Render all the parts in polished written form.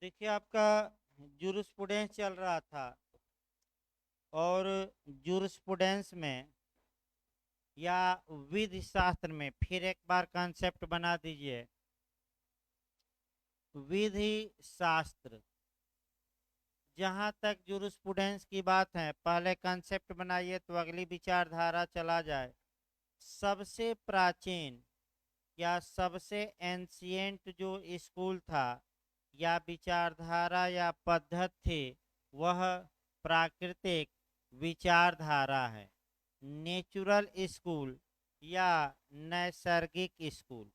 देखिए आपका जूरिस्प्रूडेंस चल रहा था और जूरिस्प्रूडेंस में या विधि शास्त्र में फिर एक बार कॉन्सेप्ट बना दीजिए। विधि शास्त्र, जहाँ तक जूरिस्प्रूडेंस की बात है, पहले कॉन्सेप्ट बनाइए तो अगली विचारधारा चला जाए। सबसे प्राचीन या सबसे एंशियंट जो स्कूल था या विचारधारा या पद्धति थी, वह प्राकृतिक विचारधारा है। नेचुरल स्कूल या नैसर्गिक स्कूल।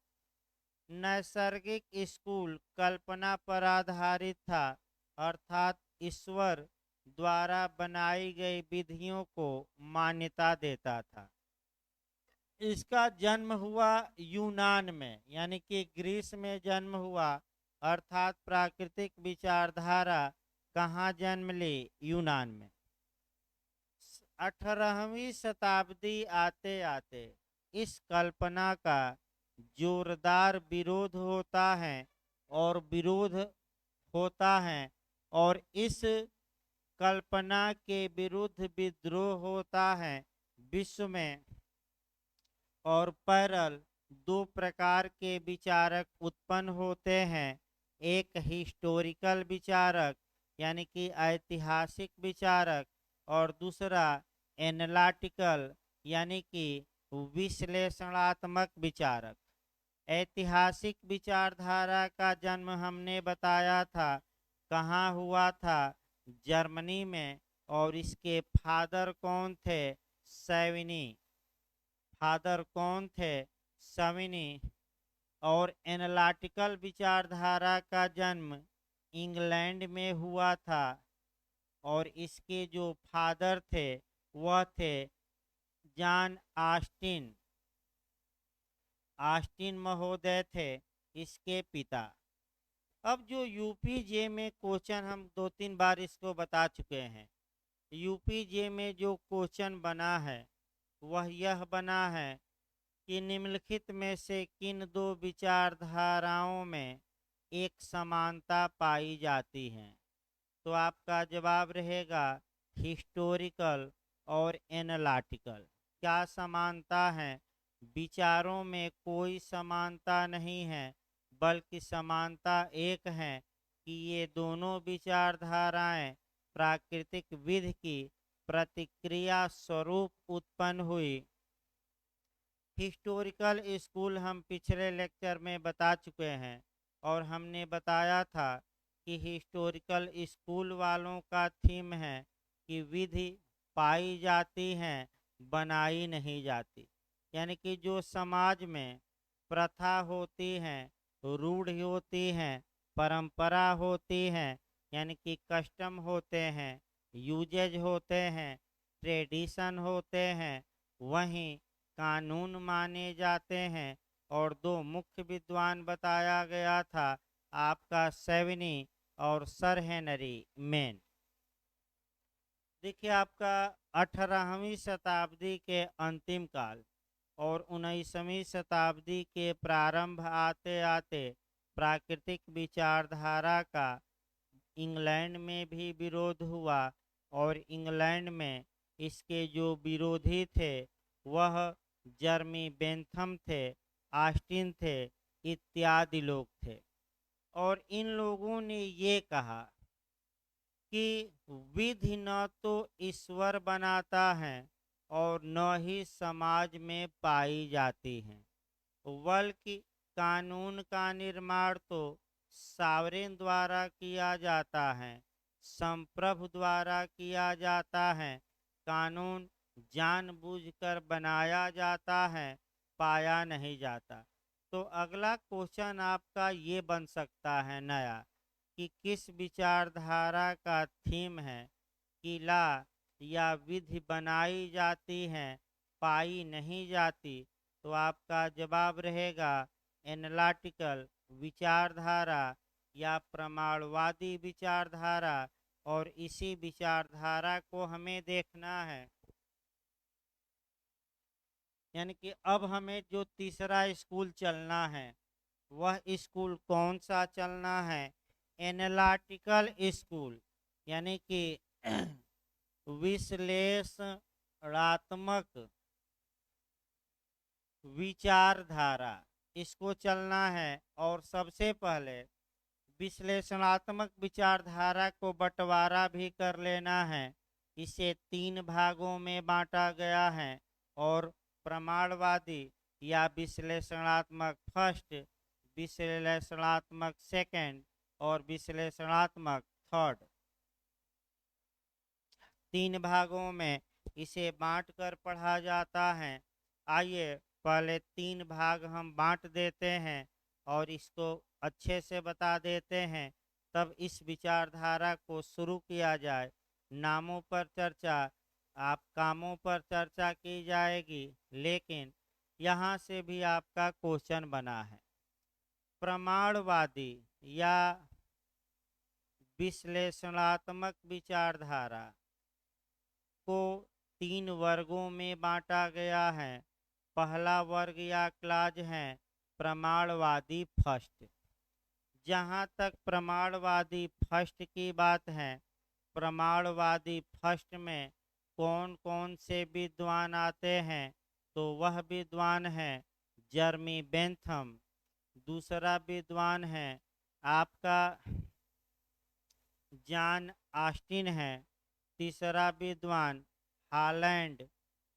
नैसर्गिक स्कूल कल्पना पर आधारित था, अर्थात ईश्वर द्वारा बनाई गई विधियों को मान्यता देता था। इसका जन्म हुआ यूनान में, यानी कि ग्रीस में जन्म हुआ, अर्थात प्राकृतिक विचारधारा कहाँ जन्म ली? यूनान में। 18वीं शताब्दी आते आते इस कल्पना का जोरदार विरोध होता है और विरोध होता है और इस कल्पना के विरुद्ध विद्रोह होता है विश्व में। और पैरल दो प्रकार के विचारक उत्पन्न होते हैं। एक हिस्टोरिकल विचारक यानी कि ऐतिहासिक विचारक, और दूसरा एनालिटिकल यानी कि विश्लेषणात्मक विचारक। ऐतिहासिक विचारधारा का जन्म हमने बताया था कहाँ हुआ था? जर्मनी में। और इसके फादर कौन थे? सैविनी। फादर कौन थे? सविनी। और एनालिटिकल विचारधारा का जन्म इंग्लैंड में हुआ था और इसके जो फादर थे वह थे जॉन ऑस्टिन। ऑस्टिन महोदय थे इसके पिता। अब जो यूपीजे में क्वेश्चन, हम दो तीन बार इसको बता चुके हैं, यूपीजे में जो क्वेश्चन बना है वह यह बना है कि निम्नलिखित में से किन दो विचारधाराओं में एक समानता पाई जाती है? तो आपका जवाब रहेगा हिस्टोरिकल और एनालिटिकल। क्या समानता है? विचारों में कोई समानता नहीं है, बल्कि समानता एक है कि ये दोनों विचारधाराएं प्राकृतिक विधि की प्रतिक्रिया स्वरूप उत्पन्न हुई। हिस्टोरिकल स्कूल हम पिछले लेक्चर में बता चुके हैं और हमने बताया था कि हिस्टोरिकल स्कूल वालों का थीम है कि विधि पाई जाती हैं, बनाई नहीं जाती। यानी कि जो समाज में प्रथा होती हैं, रूढ़ होती हैं, परंपरा होती हैं, यानी कि कस्टम होते हैं, यूजेज होते हैं, ट्रेडिशन होते हैं, वहीं कानून माने जाते हैं। और दो मुख्य विद्वान बताया गया था आपका सेवनी और सर हेनरी मेन। देखिए आपका 18वीं शताब्दी के अंतिम काल और 19वीं शताब्दी के प्रारंभ आते आते प्राकृतिक विचारधारा का इंग्लैंड में भी विरोध हुआ और इंग्लैंड में इसके जो विरोधी थे वह जर्मी बेंथम थे, ऑस्टिन थे, इत्यादि लोग थे। और इन लोगों ने ये कहा कि विधि न तो ईश्वर बनाता है और न ही समाज में पाई जाती है, बल्कि कानून का निर्माण तो सावरेन द्वारा किया जाता है, संप्रभु द्वारा किया जाता है। कानून जानबूझकर बनाया जाता है, पाया नहीं जाता। तो अगला क्वेश्चन आपका ये बन सकता है नया कि किस विचारधारा का थीम है कि ला या विधि बनाई जाती है, पाई नहीं जाती? तो आपका जवाब रहेगा एनालिटिकल विचारधारा या प्रमाणवादी विचारधारा। और इसी विचारधारा को हमें देखना है। यानी कि अब हमें जो तीसरा स्कूल चलना है वह स्कूल कौन सा चलना है? एनालिटिकल स्कूल यानी कि विश्लेषणात्मक विचारधारा, इसको चलना है। और सबसे पहले विश्लेषणात्मक विचारधारा को बंटवारा भी कर लेना है। इसे 3 भागों में बांटा गया है और प्रमाणवादी या विश्लेषणात्मक फर्स्ट, विश्लेषणात्मक सेकंड और विश्लेषणात्मक थर्ड, 3 भागों में इसे बांटकर पढ़ा जाता है। आइए पहले 3 भाग हम बांट देते हैं और इसको अच्छे से बता देते हैं, तब इस विचारधारा को शुरू किया जाए। नामों पर चर्चा, आप कामों पर चर्चा की जाएगी, लेकिन यहाँ से भी आपका क्वेश्चन बना है। प्रमाणवादी या विश्लेषणात्मक विचारधारा को 3 वर्गों में बांटा गया है। पहला वर्ग या क्लास है प्रमाणवादी फर्स्ट। जहाँ तक प्रमाणवादी फर्स्ट की बात है, प्रमाणवादी फर्स्ट में कौन कौन से विद्वान आते हैं, तो वह विद्वान है जर्मी बेंथम, दूसरा विद्वान है आपका जॉन ऑस्टिन है, तीसरा विद्वान हॉलैंड,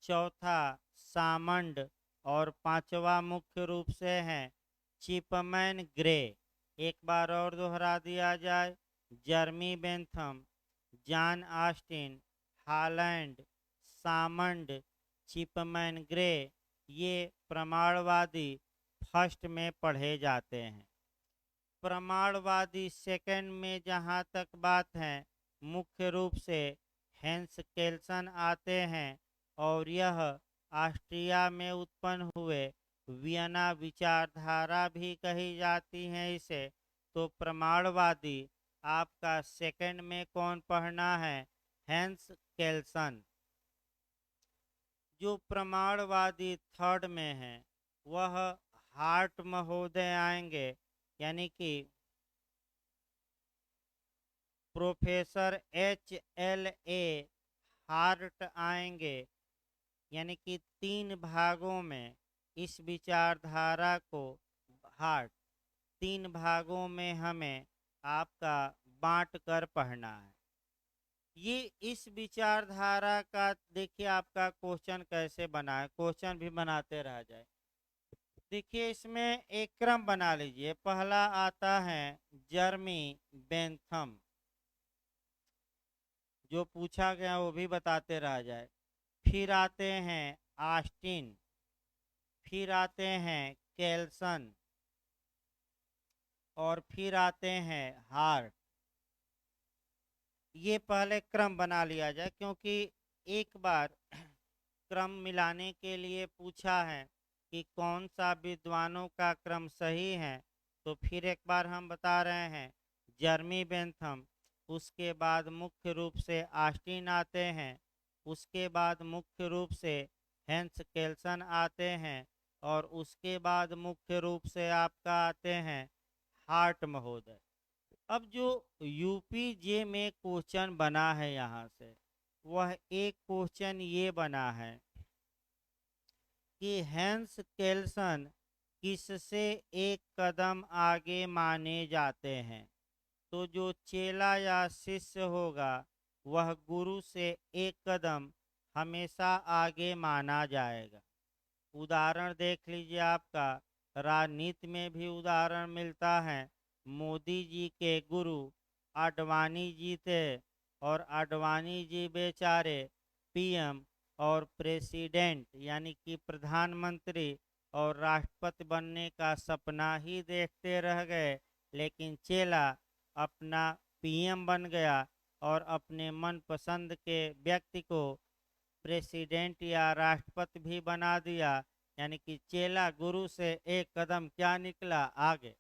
चौथा सामंड और पांचवा मुख्य रूप से है चिपमैन ग्रे। एक बार और दोहरा दिया जाए, Jeremy Bentham, John Austin, Holland, Salmond, Chipman Gray, ये प्रमाणवादी फर्स्ट में पढ़े जाते हैं। प्रमाणवादी सेकंड में जहाँ तक बात है, मुख्य रूप से हेंस केल्सन आते हैं और यह ऑस्ट्रिया में उत्पन्न हुए वियना विचारधारा भी कही जाती है इसे। तो प्रमाणवादी आपका सेकंड में कौन पढ़ना है, हेंस केल्सन। जो प्रमाणवादी थर्ड में है वह हार्ट महोदय आएंगे, यानी कि प्रोफेसर HLA हार्ट आएंगे। यानी कि 3 भागों में इस विचारधारा को, हार्ट 3 भागों में हमें आपका बांट कर पढ़ना है। ये इस विचारधारा का देखिए आपका क्वेश्चन कैसे बना है, क्वेश्चन भी बनाते रह जाए। देखिए इसमें एक क्रम बना लीजिए। पहला आता है जर्मी बेंथम, जो पूछा गया वो भी बताते रह जाए। फिर आते हैं ऑस्टिन, फिर आते हैं केल्सन और फिर आते हैं हार्ट। ये पहले क्रम बना लिया जाए, क्योंकि एक बार क्रम मिलाने के लिए पूछा है कि कौन सा विद्वानों का क्रम सही है। तो फिर एक बार हम बता रहे हैं जर्मी बेंथम, उसके बाद मुख्य रूप से ऑस्टिन आते हैं, उसके बाद मुख्य रूप से हेंस केल्सन आते हैं और उसके बाद मुख्य रूप से आपका आते हैं हार्ट महोदय। अब जो यूपीजे में क्वेश्चन बना है यहाँ से, वह एक क्वेश्चन ये बना है कि हेंस केल्सन किससे एक कदम आगे माने जाते हैं। तो जो चेला या शिष्य होगा वह गुरु से एक कदम हमेशा आगे माना जाएगा। उदाहरण देख लीजिए, आपका राजनीति में भी उदाहरण मिलता है। मोदी जी के गुरु आडवाणी जी थे और आडवाणी जी बेचारे PM और प्रेसिडेंट यानी कि प्रधानमंत्री और राष्ट्रपति बनने का सपना ही देखते रह गए, लेकिन चेला अपना PM बन गया और अपने मनपसंद के व्यक्ति को प्रेसिडेंट या राष्ट्रपति भी बना दिया। यानी कि चेला गुरु से एक कदम क्या निकला, आगे।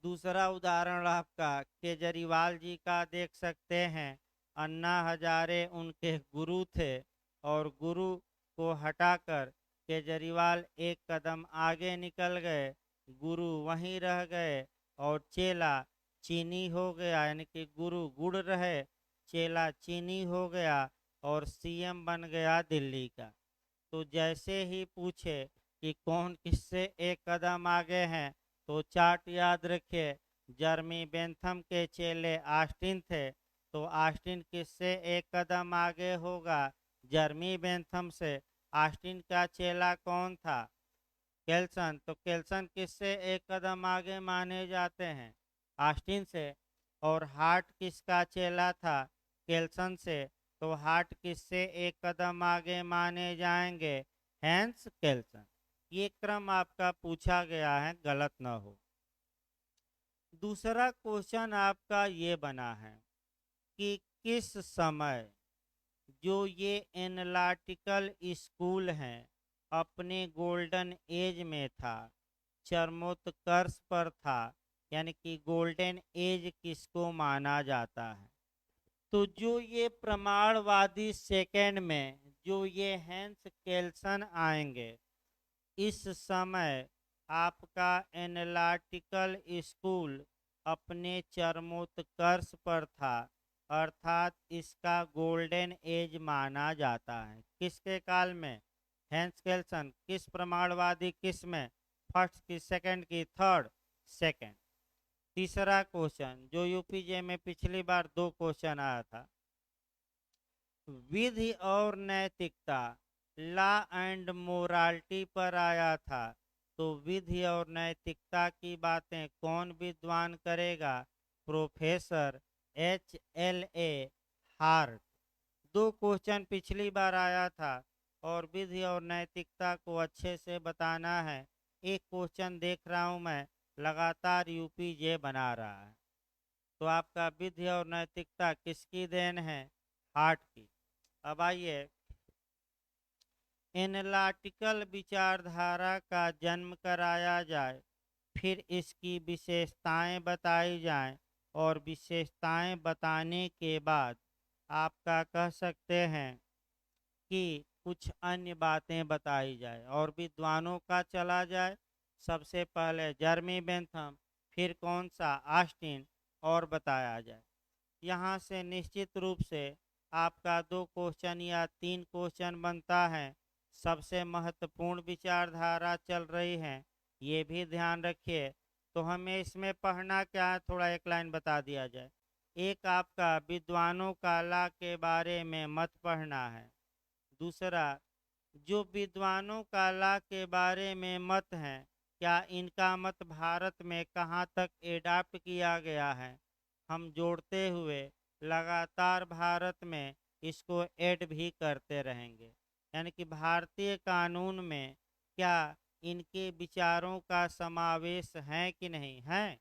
दूसरा उदाहरण आपका केजरीवाल जी का देख सकते हैं। अन्ना हजारे उनके गुरु थे और गुरु को हटाकर केजरीवाल एक कदम आगे निकल गए, गुरु वहीं रह गए और चेला चीनी हो गया, यानी कि गुरु गुड़ रहे, चेला चीनी हो गया, और सीएम बन गया दिल्ली का। तो जैसे ही पूछे कि कौन किससे एक कदम आगे हैं, तो चार्ट याद रखिए। जर्मी बेंथम के चेले ऑस्टिन थे, तो ऑस्टिन किससे एक कदम आगे होगा? जर्मी बेंथम से। ऑस्टिन का चेला कौन था? केल्सन। तो केल्सन किससे एक कदम आगे माने जाते हैं? ऑस्टिन से। और हार्ट किसका चेला था? केल्सन से। तो हार्ट किससे एक कदम आगे माने जाएंगे? हैंस केल्सन। ये क्रम आपका पूछा गया है, गलत ना हो। दूसरा क्वेश्चन आपका ये बना है कि किस समय जो ये एनालिटिकल स्कूल हैं अपने गोल्डन एज में था, चरमोत्कर्ष पर था, यानी कि गोल्डन एज किसको माना जाता है? तो जो ये प्रमाणवादी सेकंड में जो ये हैंस केल्सन आएंगे, इस समय आपका एनालिटिकल स्कूल अपने चरमोत्कर्ष पर था, अर्थात इसका गोल्डन एज माना जाता है। किसके काल में? हैंस केल्सन। किस प्रमाणवादी? किस में? फर्स्ट की, सेकंड की, थर्ड? सेकंड। तीसरा क्वेश्चन जो यूपीजे में पिछली बार 2 क्वेश्चन आया था, विधि और नैतिकता, लॉ एंड मोरालिटी पर आया था। तो विधि और नैतिकता की बातें कौन विद्वान करेगा? Professor H.L.A. हार्ट। 2 क्वेश्चन पिछली बार आया था, और विधि और नैतिकता को अच्छे से बताना है। एक क्वेश्चन देख रहा हूं मैं, लगातार यूपीजे बना रहा है। तो आपका विधि और नैतिकता किसकी देन है? हार्ट की। अब आइए, एनालिटिकल विचारधारा का जन्म कराया जाए, फिर इसकी विशेषताएं बताई जाएं, और विशेषताएं बताने के बाद आपका कह सकते हैं कि कुछ अन्य बातें बताई जाए और विद्वानों का चला जाए। सबसे पहले जर्मी बेंथम, फिर कौन सा? ऑस्टिन, और बताया जाए। यहाँ से निश्चित रूप से आपका 2 क्वेश्चन या 3 क्वेश्चन बनता है। सबसे महत्वपूर्ण विचारधारा चल रही है, ये भी ध्यान रखिए। तो हमें इसमें पढ़ना क्या है, थोड़ा एक लाइन बता दिया जाए। एक आपका विद्वानों का ला के बारे में मत पढ़ना है। दूसरा, जो विद्वानों का ला के बारे में मत है, क्या इनका मत भारत में कहाँ तक एडाप्ट किया गया है? हम जोड़ते हुए लगातार भारत में इसको ऐड भी करते रहेंगे। यानी कि भारतीय कानून में क्या इनके विचारों का समावेश है कि नहीं है,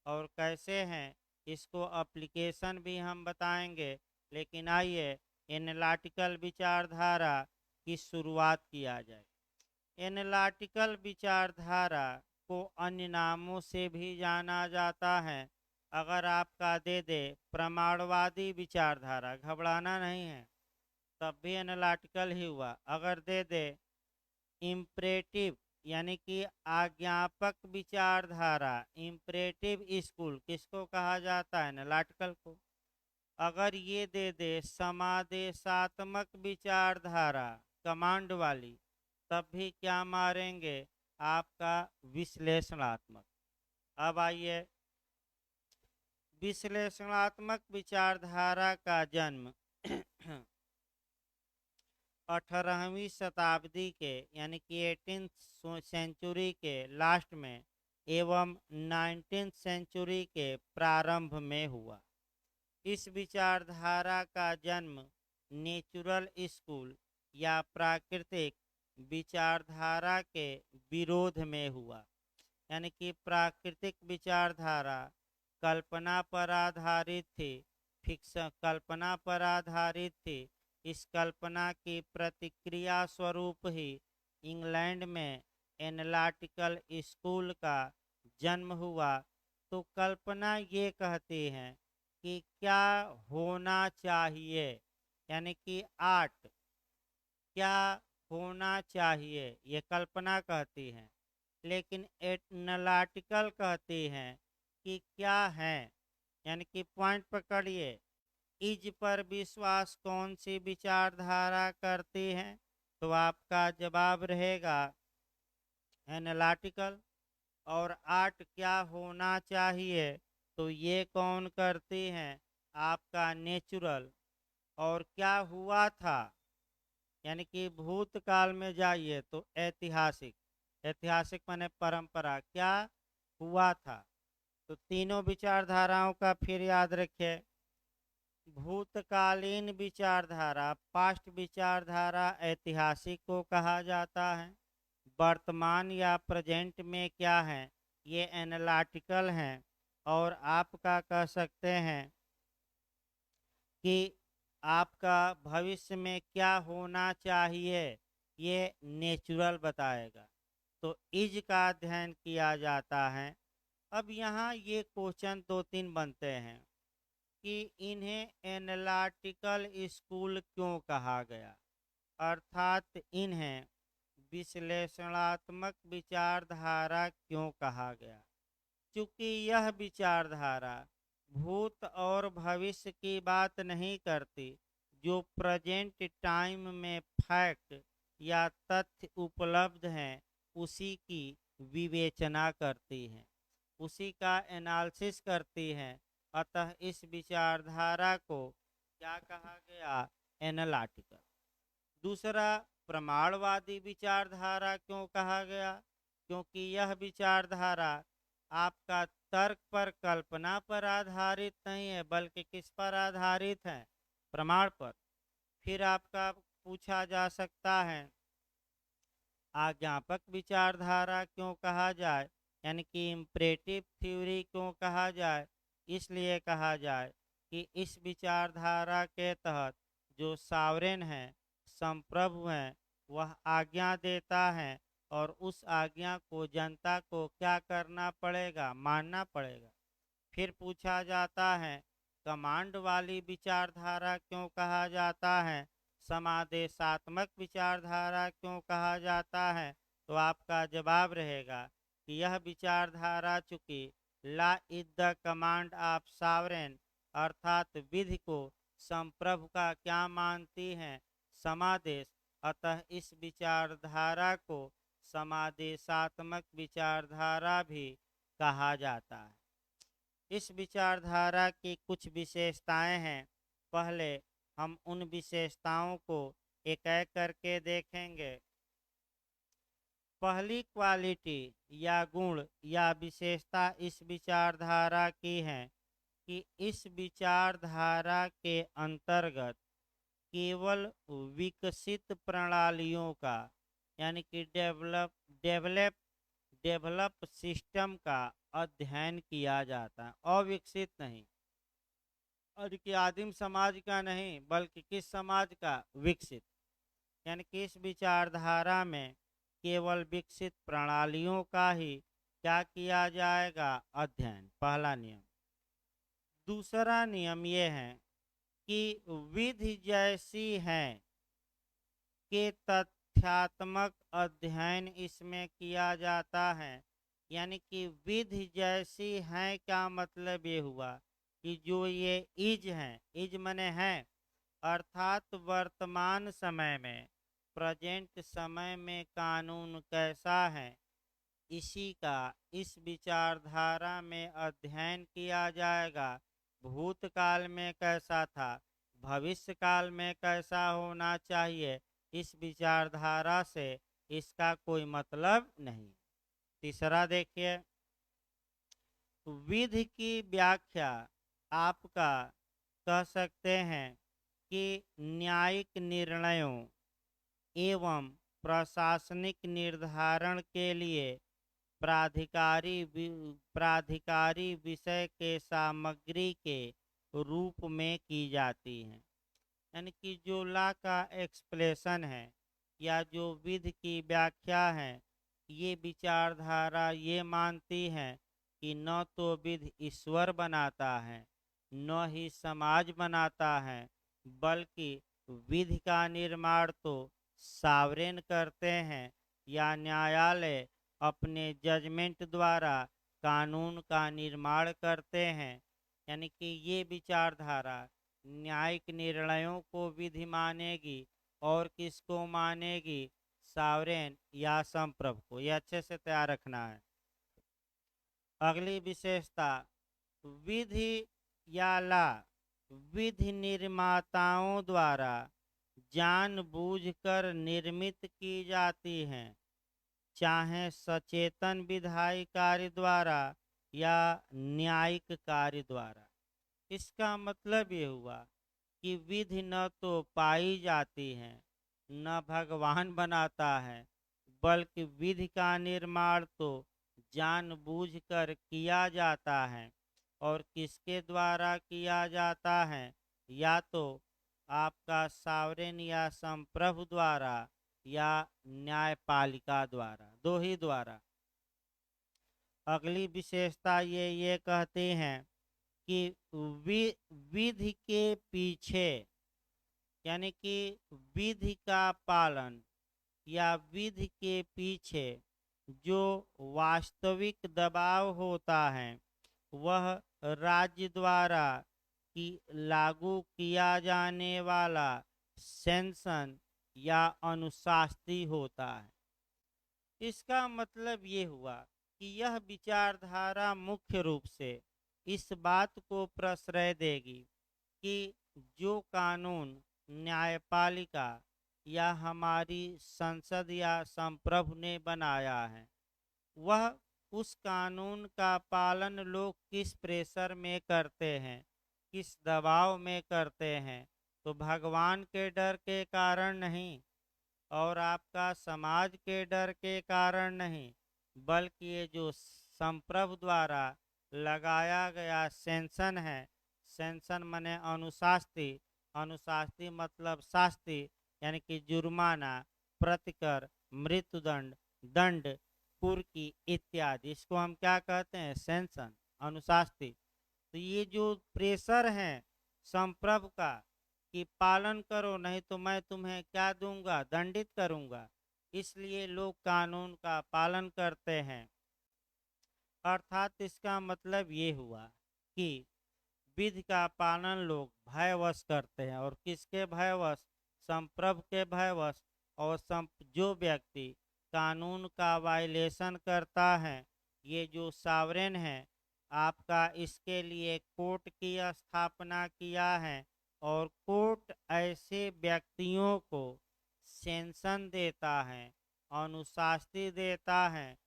और कैसे हैं, इसको एप्लीकेशन भी हम बताएंगे। लेकिन आइए एनालिटिकल विचारधारा की शुरुआत किया जाए। एनालिटिकल विचारधारा को अन्य नामों से भी जाना जाता है। अगर आपका दे दे प्रमाणवादी विचारधारा, घबराना नहीं है, तब भी एनालिटिकल ही हुआ। अगर दे दे इम्परेटिव, यानी कि आज्ञापक विचारधारा, इम्परेटिव स्कूल, किसको कहा जाता है? एनालिटिकल को। अगर ये दे दे समादेशात्मक विचारधारा, कमांड वाली, तब भी क्या मारेंगे? आपका विश्लेषणात्मक। अब आइए, विश्लेषणात्मक विचारधारा का जन्म 18वीं शताब्दी के, यानी कि 18th सेंचुरी के लास्ट में एवं 19th सेंचुरी के प्रारंभ में हुआ। इस विचारधारा का जन्म नेचुरल स्कूल या प्राकृतिक विचारधारा के विरोध में हुआ। यानी कि प्राकृतिक विचारधारा कल्पना पर आधारित थी, फिक्शन, कल्पना पर आधारित थी। इस कल्पना की प्रतिक्रिया स्वरूप ही इंग्लैंड में एनालिटिकल स्कूल का जन्म हुआ। तो कल्पना ये कहती है कि क्या होना चाहिए, यानी कि आर्ट क्या होना चाहिए, ये कल्पना कहती है। लेकिन एनालिटिकल कहती हैं कि क्या है, यानी कि पॉइंट पकड़िए। इज पर विश्वास कौन सी विचारधारा करती है? तो आपका जवाब रहेगा एनालिटिकल। और आर्ट क्या होना चाहिए? तो ये कौन करती हैं? आपका नेचुरल। और क्या हुआ था, यानी कि भूतकाल में जाइए तो ऐतिहासिक। ऐतिहासिक माने परंपरा, क्या हुआ था? तो तीनों विचारधाराओं का फिर याद रखिए। भूतकालीन विचारधारा, पास्ट विचारधारा ऐतिहासिक को कहा जाता है। वर्तमान या प्रेजेंट में क्या है? ये एनालिटिकल हैं। और आपका कह सकते हैं कि आपका भविष्य में क्या होना चाहिए, ये नेचुरल बताएगा। तो इज का अध्ययन किया जाता है। अब यहाँ ये क्वेश्चन दो तीन बनते हैं कि इन्हें एनालिटिकल स्कूल क्यों कहा गया, अर्थात इन्हें विश्लेषणात्मक विचारधारा क्यों कहा गया? चूंकि यह विचारधारा भूत और भविष्य की बात नहीं करती, जो प्रेजेंट टाइम में फैक्ट या तथ्य उपलब्ध हैं उसी की विवेचना करती है, उसी का एनालिसिस करती है। अतः इस विचारधारा को क्या कहा गया? एनालिटिकल। दूसरा, प्रमाणवादी विचारधारा क्यों कहा गया? क्योंकि यह विचारधारा आपका तर्क पर, कल्पना पर आधारित नहीं है, बल्कि किस पर आधारित है? प्रमाण पर। फिर आपका पूछा जा सकता है आज्ञापक विचारधारा क्यों कहा जाए, यानी कि इम्परेटिव थ्योरी क्यों कहा जाए? इसलिए कहा जाए कि इस विचारधारा के तहत जो सावरेन है, संप्रभु हैं, वह आज्ञा देता है और उस आज्ञा को जनता को क्या करना पड़ेगा? मानना पड़ेगा। फिर पूछा जाता है कमांड वाली विचारधारा क्यों कहा जाता है? समादेशात्मक विचारधारा क्यों कहा जाता है? तो आपका जवाब रहेगा कि यह विचारधारा चूंकि law is the command of sovereign, अर्थात विधि को संप्रभु का क्या मानती है? समादेश। अतः इस विचारधारा को समादेशात्मक विचारधारा भी कहा जाता है। इस विचारधारा की कुछ विशेषताएं हैं। पहले हम उन विशेषताओं को एक एक करके देखेंगे। पहली क्वालिटी या गुण या विशेषता इस विचारधारा की है कि इस विचारधारा के अंतर्गत केवल विकसित प्रणालियों का, यानी कि डेवलप डेवलप सिस्टम का अध्ययन किया जाता है, अविकसित नहीं। और कि आदिम समाज का नहीं, बल्कि किस समाज का? विकसित। यानी कि इस विचारधारा में केवल विकसित प्रणालियों का ही क्या किया जाएगा? अध्ययन। पहला नियम। दूसरा नियम ये है कि विधि जैसी है के तथ्यात्मक अध्ययन इसमें किया जाता है। यानी कि विधि जैसी है, क्या मतलब ये हुआ कि जो ये इज है, इज मने है, अर्थात वर्तमान समय में, प्रेजेंट समय में कानून कैसा है, इसी का इस विचारधारा में अध्ययन किया जाएगा। भूतकाल में कैसा था, भविष्य काल में कैसा होना चाहिए, इस विचारधारा से इसका कोई मतलब नहीं। तीसरा देखिए, विधि की व्याख्या आपका कह सकते हैं कि न्यायिक निर्णयों एवं प्रशासनिक निर्धारण के लिए प्राधिकारी विषय के सामग्री के रूप में की जाती है। यानी कि जो ला का एक्सप्लेशन है या जो विधि की व्याख्या है, ये विचारधारा ये मानती है कि न तो विधि ईश्वर बनाता है, न ही समाज बनाता है, बल्कि विधि का निर्माण तो सावरेन करते हैं या न्यायालय अपने जजमेंट द्वारा कानून का निर्माण करते हैं। यानी कि ये विचारधारा न्यायिक निर्णयों को विधि मानेगी और किसको मानेगी, सावरेन या संप्रभु को। ये अच्छे से तैयार रखना है। अगली विशेषता, विधि या ला विधि निर्माताओं द्वारा जानबूझकर निर्मित की जाती हैं, चाहे सचेतन विधायी कार्य द्वारा या न्यायिक कार्य द्वारा। इसका मतलब ये हुआ कि विधि न तो पाई जाती है न भगवान बनाता है, बल्कि विधि का निर्माण तो जानबूझकर किया जाता है। और किसके द्वारा किया जाता है, या तो आपका सावरेन या संप्रभु द्वारा या न्यायपालिका द्वारा, दो ही द्वारा। अगली विशेषता ये कहते हैं कि विधि के पीछे, यानी कि विधि का पालन या विधि के पीछे जो वास्तविक दबाव होता है वह राज्य द्वारा की लागू किया जाने वाला सेंसन या अनुशास्त्री होता है। इसका मतलब ये हुआ कि यह विचारधारा मुख्य रूप से इस बात को प्रश्रय देगी कि जो कानून न्यायपालिका या हमारी संसद या संप्रभु ने बनाया है, वह उस कानून का पालन लोग किस प्रेशर में करते हैं, किस दबाव में करते हैं, तो भगवान के डर के कारण नहीं और आपका समाज के डर के कारण नहीं, बल्कि ये जो संप्रभु द्वारा लगाया गया सेंसन है, सेंसन माने अनुशास्त्री, अनुशास्त्री मतलब शास्त्री, यानी कि जुर्माना, प्रतिकर, मृत्युदंड, दंड, कुर्की इत्यादि, इसको हम क्या कहते हैं, सेंसन, अनुशास्त्री। तो ये जो प्रेशर है संप्रभु का कि पालन करो नहीं तो मैं तुम्हें क्या दूंगा, दंडित करूंगा, इसलिए लोग कानून का पालन करते हैं। अर्थात इसका मतलब ये हुआ कि विधि का पालन लोग भयवश करते हैं। और किसके भयवश, संप्रभु के भयवश। और जो व्यक्ति कानून का वायलेशन करता है, ये जो सावरेन है आपका, इसके लिए कोर्ट की स्थापना किया है और कोर्ट ऐसे व्यक्तियों को सेंसन देता है, अनुशास्त्री देता है,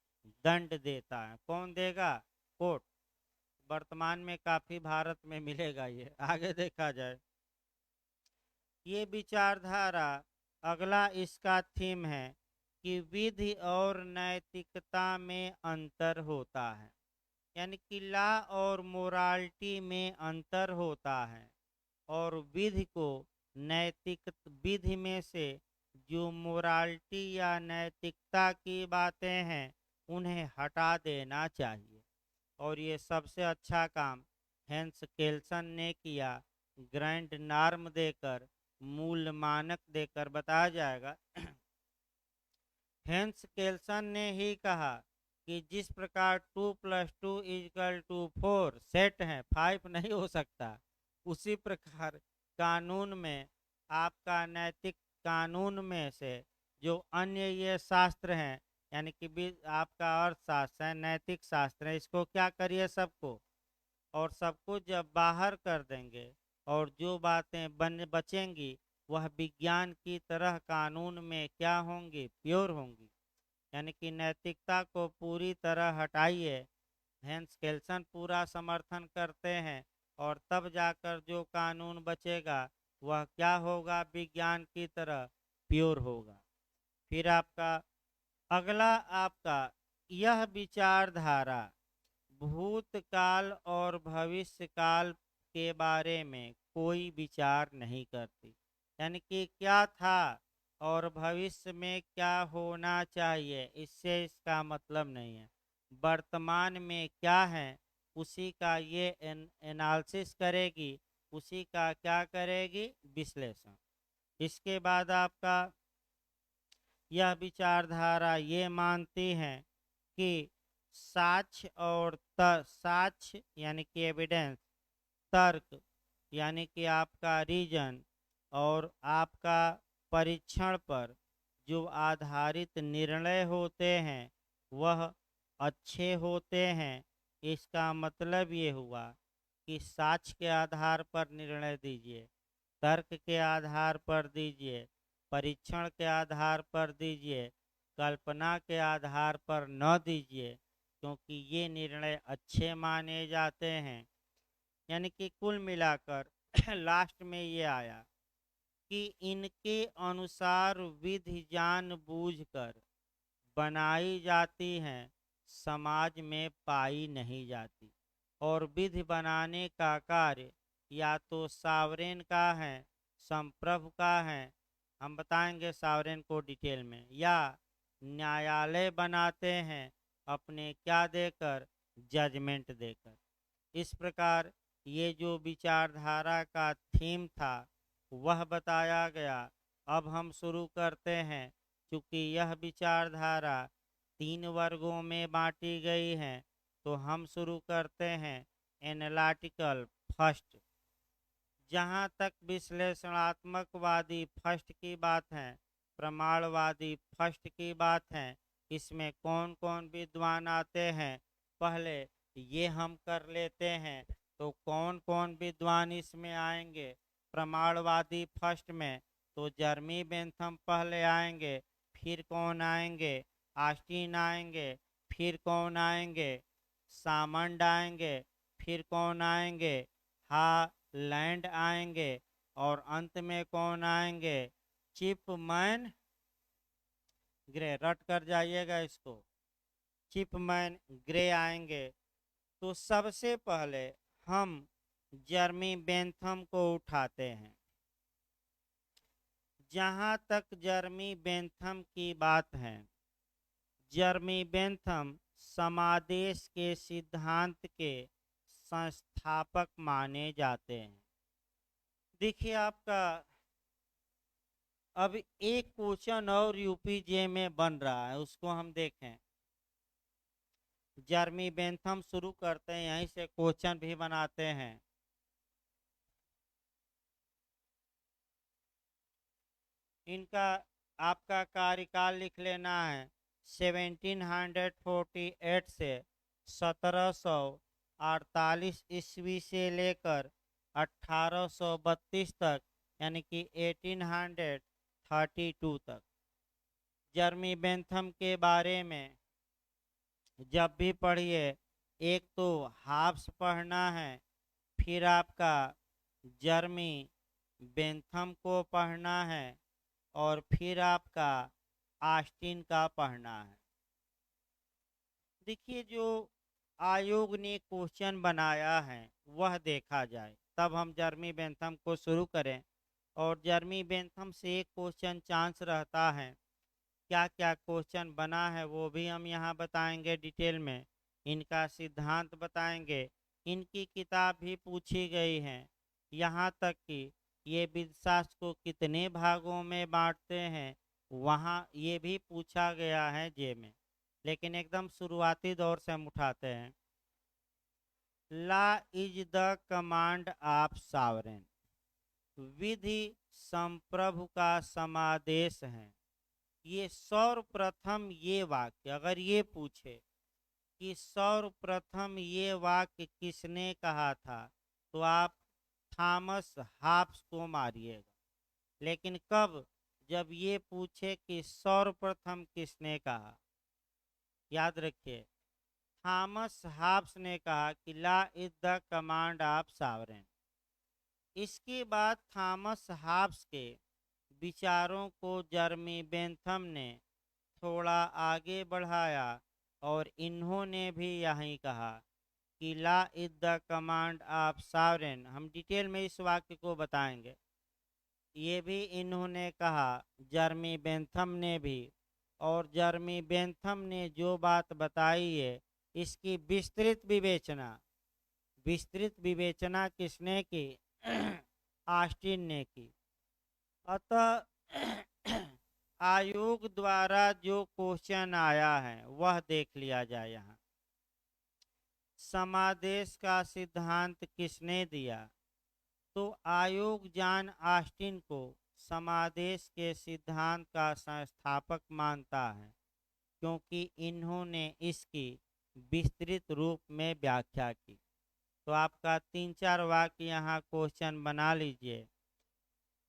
दंड देता है। कौन देगा, कोर्ट। वर्तमान में काफी भारत में मिलेगा, ये आगे देखा जाए। ये विचारधारा, अगला इसका थीम है कि विधि और नैतिकता में अंतर होता है, यानी कि लॉ और मोरालिटी में अंतर होता है। और विधि को नैतिक, विधि में से जो मोरालिटी या नैतिकता की बातें हैं उन्हें हटा देना चाहिए। और ये सबसे अच्छा काम हेंस केल्सन ने किया, ग्रैंड नॉर्म देकर, मूल मानक देकर बताया जाएगा। हेंस केल्सन ने ही कहा कि जिस प्रकार 2+2=4 सेट है, 5 नहीं हो सकता, उसी प्रकार कानून में, आपका नैतिक कानून में से जो अन्य ये शास्त्र हैं, यानी कि आपका अर्थशास्त्र है, नैतिक शास्त्र है, इसको क्या करिए सबको, और सबको जब बाहर कर देंगे और जो बातें बचेंगी वह विज्ञान की तरह कानून में क्या होंगी, प्योर होंगी। यानी कि नैतिकता को पूरी तरह हटाइए, हेंस केल्सन पूरा समर्थन करते हैं, और तब जाकर जो कानून बचेगा वह क्या होगा, विज्ञान की तरह प्योर होगा। फिर आपका अगला, आपका यह विचारधारा भूतकाल और भविष्यकाल के बारे में कोई विचार नहीं करती, यानी कि क्या था और भविष्य में क्या होना चाहिए, इससे इसका मतलब नहीं है। वर्तमान में क्या है उसी का ये एनालिसिस करेगी, उसी का क्या करेगी, विश्लेषण। इसके बाद आपका यह विचारधारा ये मानती है कि साक्ष्य और साक्ष्य यानी कि एविडेंस, तर्क यानी कि आपका रीजन, और आपका परीक्षण पर जो आधारित निर्णय होते हैं वह अच्छे होते हैं। इसका मतलब ये हुआ कि साक्ष्य के आधार पर निर्णय दीजिए, तर्क के आधार पर दीजिए, परीक्षण के आधार पर दीजिए, कल्पना के आधार पर न दीजिए, क्योंकि ये निर्णय अच्छे माने जाते हैं। यानी कि कुल मिलाकर लास्ट में ये आया कि इनके अनुसार विधि जानबूझकर बनाई जाती हैं, समाज में पाई नहीं जाती। और विधि बनाने का कार्य या तो सावरेन का है, संप्रभु का है, हम बताएंगे सावरेन को डिटेल में, या न्यायालय बनाते हैं अपने क्या देकर, जजमेंट देकर। इस प्रकार ये जो विचारधारा का थीम था वह बताया गया। अब हम शुरू करते हैं। चूँकि यह विचारधारा 3 वर्गों में बांटी गई है, तो हम शुरू करते हैं एनालिटिकल फर्स्ट। जहाँ तक विश्लेषणात्मकवादी फर्स्ट की बात है, प्रमाणवादी फर्स्ट की बात है, इसमें कौन कौन विद्वान आते हैं पहले ये हम कर लेते हैं। तो कौन कौन विद्वान इसमें आएंगे प्रमाणवादी फर्स्ट में? तो जर्मी बेंथम पहले आएंगे, फिर कौन आएंगे, ऑस्टिन आएंगे, फिर कौन आएंगे, सामंड आएंगे, फिर कौन आएंगे, लैंड आएंगे, और अंत में कौन आएंगे, चिपमैन ग्रे। रट कर जाइएगा इसको, चिपमैन ग्रे आएंगे। तो सबसे पहले हम जर्मी बेंथम को उठाते हैं। जहाँ तक जर्मी बेंथम की बात है, जर्मी बेंथम समादेश के सिद्धांत के संस्थापक माने जाते हैं। देखिए आपका अब एक क्वेश्चन और यूपीजे में बन रहा है, उसको हम देखें। जर्मी बेंथम शुरू करते हैं, यहीं से क्वेश्चन भी बनाते हैं। इनका आपका कार्यकाल लिख लेना है 1748 से 1748 ईस्वी से लेकर 1832 तक, यानी कि 1832 तक। जर्मी बेंथम के बारे में जब भी पढ़िए, एक तो हाब्स पढ़ना है, फिर आपका जर्मी बेंथम को पढ़ना है, और फिर आपका ऑस्टिन का पढ़ना है। देखिए जो आयोग ने क्वेश्चन बनाया है वह देखा जाए, तब हम जर्मी बेंथम को शुरू करें। और जर्मी बेंथम से एक क्वेश्चन चांस रहता है। क्या क्या क्वेश्चन बना है वो भी हम यहाँ बताएंगे डिटेल में। इनका सिद्धांत बताएंगे, इनकी किताब भी पूछी गई है। यहाँ तक कि ये विधशास्त्र को कितने भागों में बांटते हैं वहाँ ये भी पूछा गया है जे में। लेकिन एकदम शुरुआती दौर से हम उठाते हैं। Law is the command of sovereign, विधि संप्रभु का समादेश है। ये सर्वप्रथम ये वाक्य अगर ये पूछे कि सर्वप्रथम ये वाक्य किसने कहा था, तो आप थॉमस हॉब्स को मारिएगा। लेकिन कब? जब ये पूछे कि सर्वप्रथम किसने कहा। याद रखिए, थॉमस हॉब्स ने कहा कि law is the command of sovereign. इसके बाद थॉमस हॉब्स के विचारों को जर्मी बेंथम ने थोड़ा आगे बढ़ाया, और इन्होंने भी यही कहा कि law is the command of sovereign. हम डिटेल में इस वाक्य को बताएंगे। ये भी इन्होंने कहा, जर्मी बेंथम ने भी। और जर्मी बेंथम ने जो बात बताई है इसकी विस्तृत विवेचना किसने की? ऑस्टिन ने की। अतः आयोग द्वारा जो क्वेश्चन आया है वह देख लिया जाए यहाँ। समादेश का सिद्धांत किसने दिया? तो आयोग जॉन ऑस्टिन को समादेश के सिद्धांत का संस्थापक मानता है, क्योंकि इन्होंने इसकी विस्तृत रूप में व्याख्या की। तो आपका 3-4 वाक्य यहाँ क्वेश्चन बना लीजिए।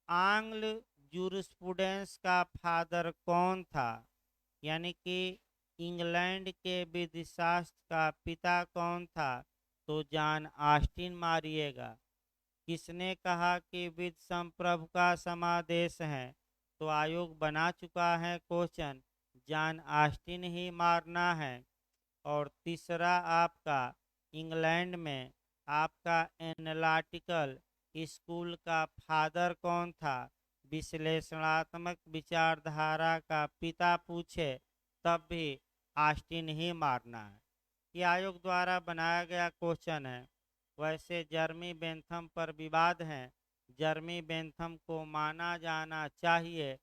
आंग्ल जूरिस्प्रूडेंस का फादर कौन था? यानी कि इंग्लैंड के विधिशास्त्र का पिता कौन था? तो जॉन ऑस्टिन मारिएगा। किसने कहा कि विधि संप्रभु का समादेश है? तो आयोग बना चुका है क्वेश्चन, जॉन ऑस्टिन ही मारना है। और तीसरा आपका इंग्लैंड में आपका एनालिटिकल स्कूल का फादर कौन था? विश्लेषणात्मक विचारधारा का पिता पूछे तब भी ऑस्टिन ही मारना है। ये आयोग द्वारा बनाया गया क्वेश्चन है। वैसे जर्मी बेंथम पर विवाद है। जर्मी बेंथम को माना जाना चाहिए,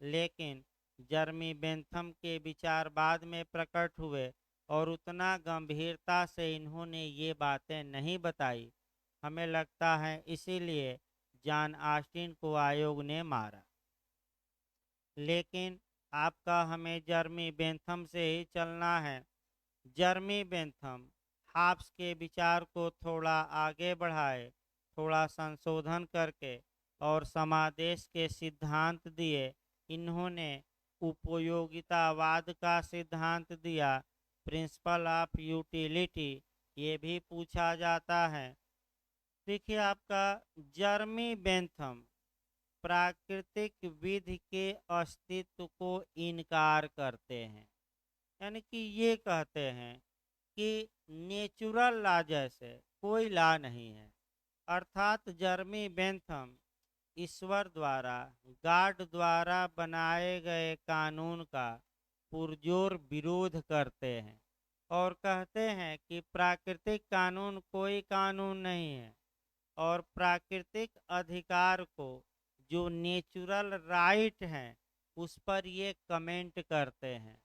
लेकिन जर्मी बेंथम के विचार बाद में प्रकट हुए और उतना गंभीरता से इन्होंने ये बातें नहीं बताई। हमें लगता है इसीलिए जॉन ऑस्टिन को आयोग ने मारा। लेकिन आपका हमें जर्मी बेंथम से ही चलना है। जर्मी बेंथम हाब्स के विचार को थोड़ा आगे बढ़ाए, थोड़ा संशोधन करके और समादेश के सिद्धांत दिए। इन्होंने उपयोगितावाद का सिद्धांत दिया, प्रिंसिपल ऑफ यूटिलिटी, ये भी पूछा जाता है। देखिए आपका जर्मी बेंथम प्राकृतिक विधि के अस्तित्व को इनकार करते हैं। यानी कि ये कहते हैं कि नेचुरल लॉ जैसे कोई लॉ नहीं है। अर्थात जर्मी बेंथम ईश्वर द्वारा, गॉड द्वारा बनाए गए कानून का पुरजोर विरोध करते हैं और कहते हैं कि प्राकृतिक कानून कोई कानून नहीं है। और प्राकृतिक अधिकार को, जो नेचुरल राइट हैं, उस पर ये कमेंट करते हैं।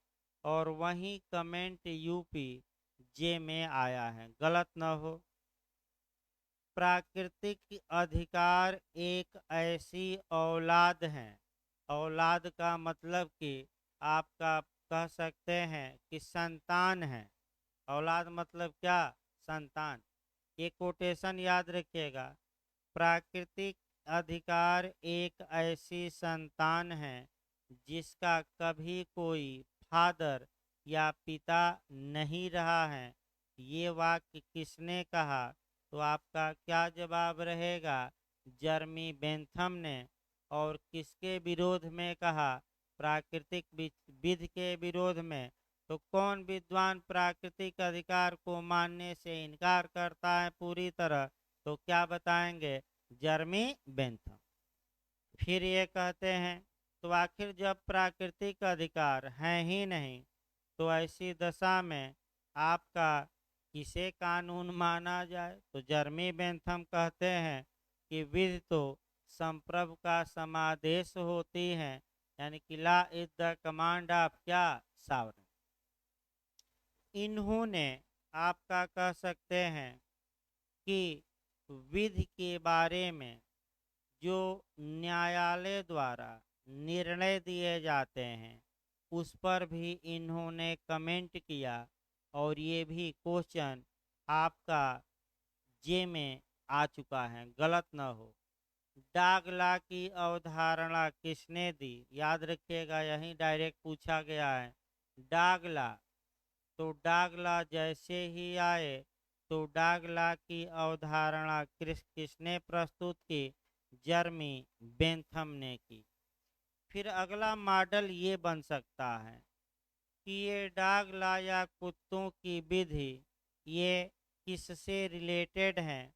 और वही कमेंट यूपी जे में आया है, गलत न हो। प्राकृतिक अधिकार एक ऐसी औलाद है, औलाद का मतलब कि आपका कह सकते हैं कि संतान है। औलाद मतलब क्या? संतान। ये कोटेशन याद रखिएगा। प्राकृतिक अधिकार एक ऐसी संतान है जिसका कभी कोई फादर या पिता नहीं रहा है। ये वाक्य किसने कहा? तो आपका क्या जवाब रहेगा? जर्मी बेंथम ने। और किसके विरोध में कहा? प्राकृतिक विधि के विरोध में। तो कौन विद्वान प्राकृतिक अधिकार को मानने से इनकार करता है पूरी तरह? तो क्या बताएंगे? जर्मी बेंथम। फिर ये कहते हैं तो आखिर जब प्राकृतिक अधिकार हैं ही नहीं, तो ऐसी दशा में आपका किसे कानून माना जाए? तो जर्मी बेंथम कहते हैं कि विधि तो संप्रभु का समादेश होती है, यानी कि law is the command of क्या? सॉवरेन। इन्होंने आपका कह सकते हैं कि विधि के बारे में जो न्यायालय द्वारा निर्णय दिए जाते हैं उस पर भी इन्होंने कमेंट किया। और ये भी क्वेश्चन आपका जे में आ चुका है, गलत न हो। डाग लॉ की अवधारणा किसने दी? याद रखिएगा, यही डायरेक्ट पूछा गया है। डाग लॉ, तो डाग लॉ जैसे ही आए तो डाग लॉ की अवधारणा किसने प्रस्तुत की? जर्मी बेंथम ने की। फिर अगला मॉडल ये बन सकता है कि ये डाग लॉ या कुत्तों की विधि ये किससे रिलेटेड हैं?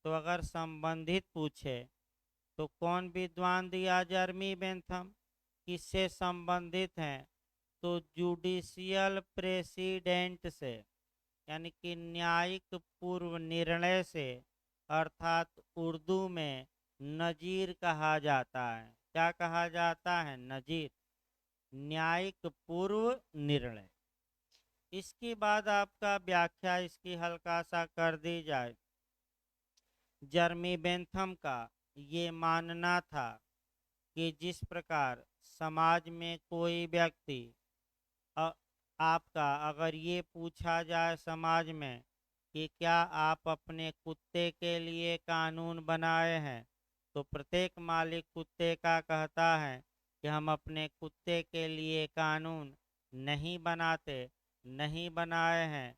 तो अगर संबंधित पूछे तो कौन विद्वान दिया? जर्मी बेंथम। किससे संबंधित हैं? तो जुडिशियल प्रेसिडेंट से, यानी कि न्यायिक पूर्व निर्णय से। अर्थात उर्दू में नजीर कहा जाता है। क्या कहा जाता है? नजीर, न्यायिक पूर्व निर्णय। इसके बाद आपका व्याख्या इसकी हल्का सा कर दी जाए। जर्मी बेंथम का ये मानना था कि जिस प्रकार समाज में कोई व्यक्ति अ- आपका अगर ये पूछा जाए समाज में कि क्या आप अपने कुत्ते के लिए कानून बनाए हैं, तो प्रत्येक मालिक कुत्ते का कहता है कि हम अपने कुत्ते के लिए कानून नहीं बनाते, नहीं बनाए हैं।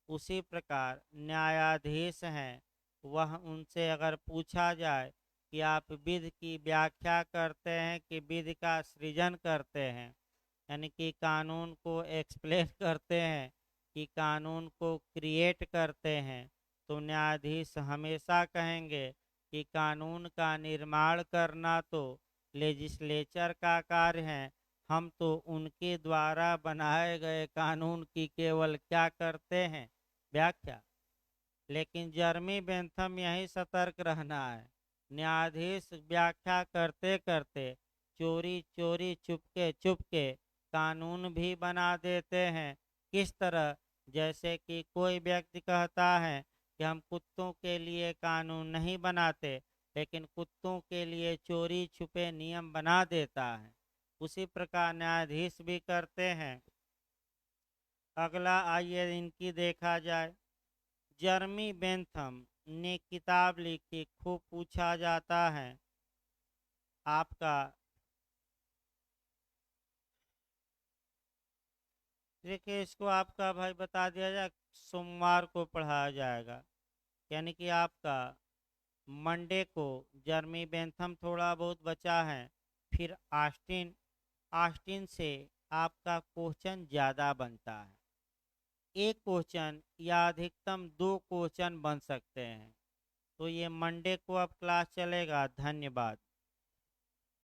उसी प्रकार न्यायाधीश हैं, वह उनसे अगर पूछा जाए कि आप विधि की व्याख्या करते हैं कि विधि का सृजन करते हैं, यानी कि कानून को एक्सप्लेन करते हैं कि कानून को क्रिएट करते हैं, तो न्यायाधीश हमेशा कहेंगे कि कानून का निर्माण करना तो लेजिस्लेचर का कार्य है, हम तो उनके द्वारा बनाए गए कानून की केवल क्या करते हैं, व्याख्या। लेकिन जर्मी बेंथम यही सतर्क रहना है। न्यायाधीश व्याख्या करते करते चोरी चोरी चुपके चुपके कानून भी बना देते हैं। किस तरह? जैसे कि कोई व्यक्ति कहता है कि हम कुत्तों के लिए कानून नहीं बनाते, लेकिन कुत्तों के लिए चोरी छुपे नियम बना देता है। उसी प्रकार न्यायाधीश भी करते हैं। अगला आइए इनकी देखा जाए। जर्मी बेंथम ने किताब लिखी, खूब पूछा जाता है आपका। देखिए इसको आपका भाई बता दिया जाए, सोमवार को पढ़ाया जाएगा, यानी कि आपका मंडे को जर्मी बेंथम थोड़ा बहुत बचा है। फिर आस्टिन, आस्टिन से आपका क्वेश्चन ज़्यादा बनता है। एक क्वेश्चन या अधिकतम दो क्वेश्चन बन सकते हैं। तो ये मंडे को अब क्लास चलेगा। धन्यवाद।